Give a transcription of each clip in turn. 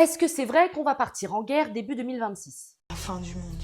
Est-ce que c'est vrai qu'on va partir en guerre début 2026? La fin du monde.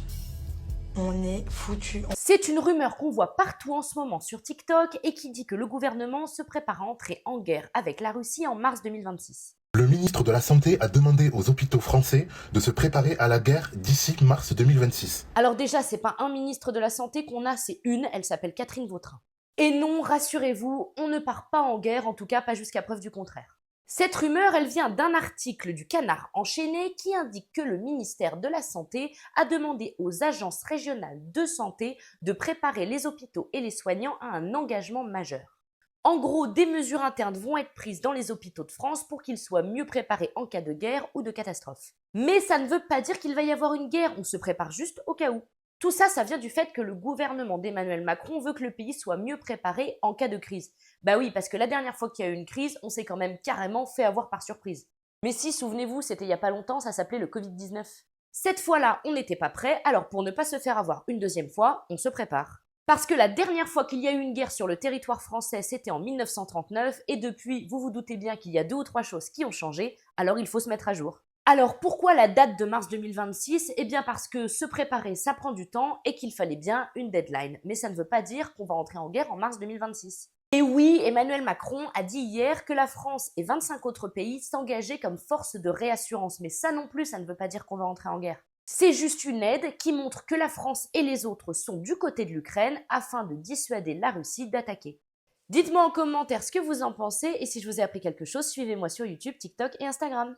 On est foutu. C'est une rumeur qu'on voit partout en ce moment sur TikTok et qui dit que le gouvernement se prépare à entrer en guerre avec la Russie en mars 2026. Le ministre de la Santé a demandé aux hôpitaux français de se préparer à la guerre d'ici mars 2026. Alors déjà, c'est pas un ministre de la Santé qu'on a, c'est une, elle s'appelle Catherine Vautrin. Et non, rassurez-vous, on ne part pas en guerre, en tout cas pas jusqu'à preuve du contraire. Cette rumeur, elle vient d'un article du Canard enchaîné qui indique que le ministère de la Santé a demandé aux agences régionales de santé de préparer les hôpitaux et les soignants à un engagement majeur. En gros, des mesures internes vont être prises dans les hôpitaux de France pour qu'ils soient mieux préparés en cas de guerre ou de catastrophe. Mais ça ne veut pas dire qu'il va y avoir une guerre, on se prépare juste au cas où. Tout ça, ça vient du fait que le gouvernement d'Emmanuel Macron veut que le pays soit mieux préparé en cas de crise. Bah oui, parce que la dernière fois qu'il y a eu une crise, on s'est quand même carrément fait avoir par surprise. Mais si, souvenez-vous, c'était il y a pas longtemps, ça s'appelait le Covid-19. Cette fois-là, on n'était pas prêt, alors pour ne pas se faire avoir une deuxième fois, on se prépare. Parce que la dernière fois qu'il y a eu une guerre sur le territoire français, c'était en 1939, et depuis, vous vous doutez bien qu'il y a 2 ou 3 choses qui ont changé, alors il faut se mettre à jour. Alors pourquoi la date de mars 2026? Eh bien parce que se préparer, ça prend du temps et qu'il fallait bien une deadline. Mais ça ne veut pas dire qu'on va entrer en guerre en mars 2026. Et oui, Emmanuel Macron a dit hier que la France et 25 autres pays s'engageaient comme force de réassurance. Mais ça non plus, ça ne veut pas dire qu'on va entrer en guerre. C'est juste une aide qui montre que la France et les autres sont du côté de l'Ukraine afin de dissuader la Russie d'attaquer. Dites-moi en commentaire ce que vous en pensez et si je vous ai appris quelque chose, suivez-moi sur YouTube, TikTok et Instagram.